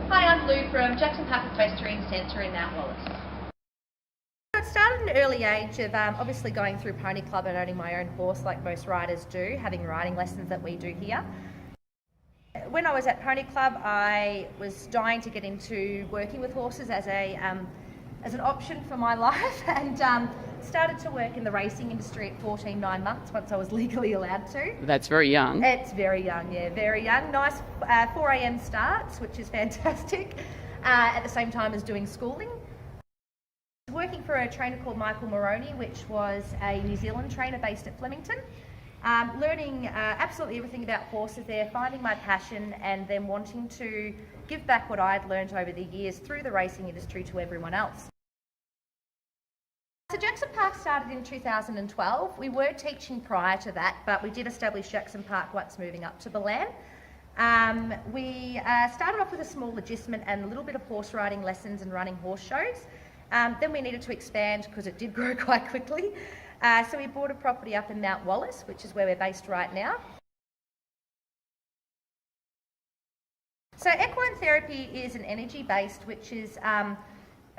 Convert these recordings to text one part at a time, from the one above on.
Hi, I'm Lou from Jackson Park Equestrian Centre in Mount Wallace. It started at an early age of obviously going through Pony Club and owning my own horse like most riders do, having riding lessons that we do here. When I was at Pony Club, I was dying to get into working with horses as an option for my life, and started to work in the racing industry at 14, 9 months once I was legally allowed to. That's very young. It's very young, yeah, very young. Nice 4 a.m. starts, which is fantastic, at the same time as doing schooling. Working for a trainer called Michael Moroney, which was a New Zealand trainer based at Flemington. Learning absolutely everything about horses there, finding my passion, and then wanting to give back what I'd learned over the years through the racing industry to everyone else. So Jackson Park started in 2012. We were teaching prior to that, but we did establish Jackson Park once moving up to Balan. We started off with a small agistment and a little bit of horse riding lessons and running horse shows. Then we needed to expand because it did grow quite quickly. So we bought a property up in Mount Wallace, which is where we're based right now. So equine therapy is an energy-based, which is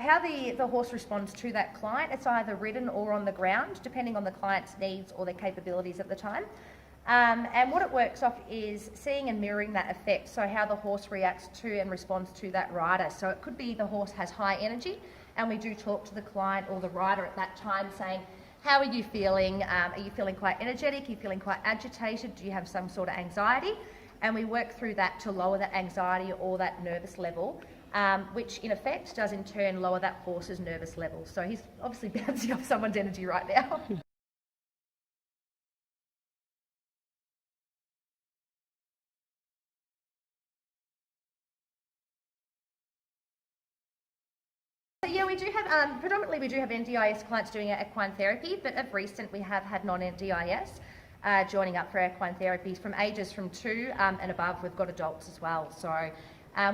how the horse responds to that client. It's either ridden or on the ground, depending on the client's needs or their capabilities at the time. And what it works off is seeing and mirroring that effect, so how the horse reacts to and responds to that rider. So it could be the horse has high energy, and we do talk to the client or the rider at that time saying, how are you feeling? Are you feeling quite energetic? Are you feeling quite agitated? Do you have some sort of anxiety? And we work through that to lower that anxiety or that nervous level, which in effect does in turn lower that horse's nervous level. So he's obviously bouncing off someone's energy right now. So yeah, we do have, predominantly we do have NDIS clients doing our equine therapy, but of recent we have had non-NDIS joining up for equine therapies from ages from 2 and above. We've got adults as well. So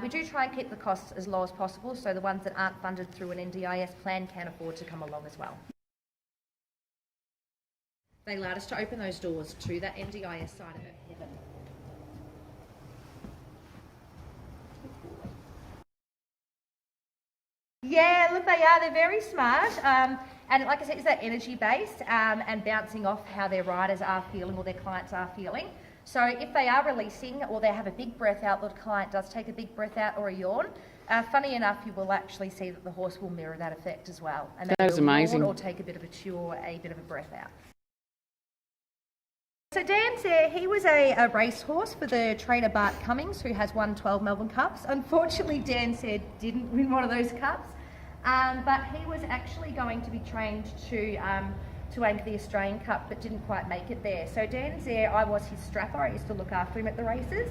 we do try and keep the costs as low as possible, so the ones that aren't funded through an NDIS plan can afford to come along as well. They allowed us to open those doors to that NDIS side of it. Yeah, look, they are. They're very smart. And like I said, it's that energy based and bouncing off how their riders are feeling or their clients are feeling. So if they are releasing or they have a big breath out, the client does take a big breath out or a yawn, funny enough, you will actually see that the horse will mirror that effect as well. And that is amazing. Or take a bit of a chew or a bit of a breath out. So Dan's there, he was a racehorse for the trainer Bart Cummings, who has won 12 Melbourne Cups. Unfortunately, Dan said didn't win one of those cups, but he was actually going to be trained to aim for the Australian Cup, but didn't quite make it there. So Dan's there, I was his strapper, I used to look after him at the races.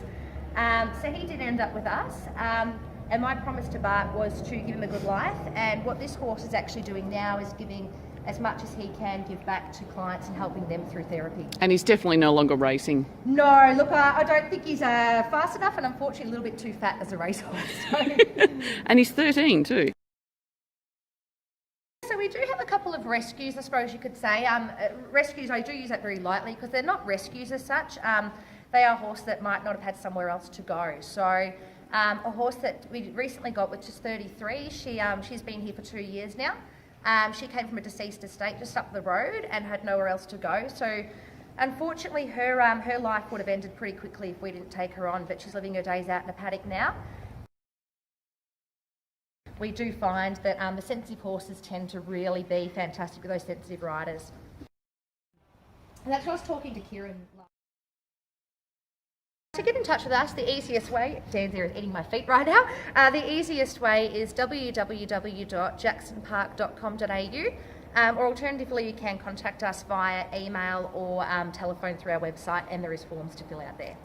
So he did end up with us, and my promise to Bart was to give him a good life, and what this horse is actually doing now is giving as much as he can give back to clients and helping them through therapy. And he's definitely no longer racing. No, look, I don't think he's fast enough, and unfortunately a little bit too fat as a racehorse. So. And he's 13 too. So we do have a couple of rescues, I suppose you could say. Rescues, I do use that very lightly because they're not rescues as such. They are a horse that might not have had somewhere else to go. So a horse that we recently got, which is 33, she's been here for 2 years now. She came from a deceased estate just up the road and had nowhere else to go. So unfortunately her life would have ended pretty quickly if we didn't take her on, but she's living her days out in a paddock now. We do find that the sensitive horses tend to really be fantastic with those sensitive riders. And that's what I was talking to Kieran. To get in touch with us, the easiest way, Dan's there is eating my feet right now, the easiest way is www.jacksonpark.com.au, or alternatively you can contact us via email or telephone through our website, and there is forms to fill out there.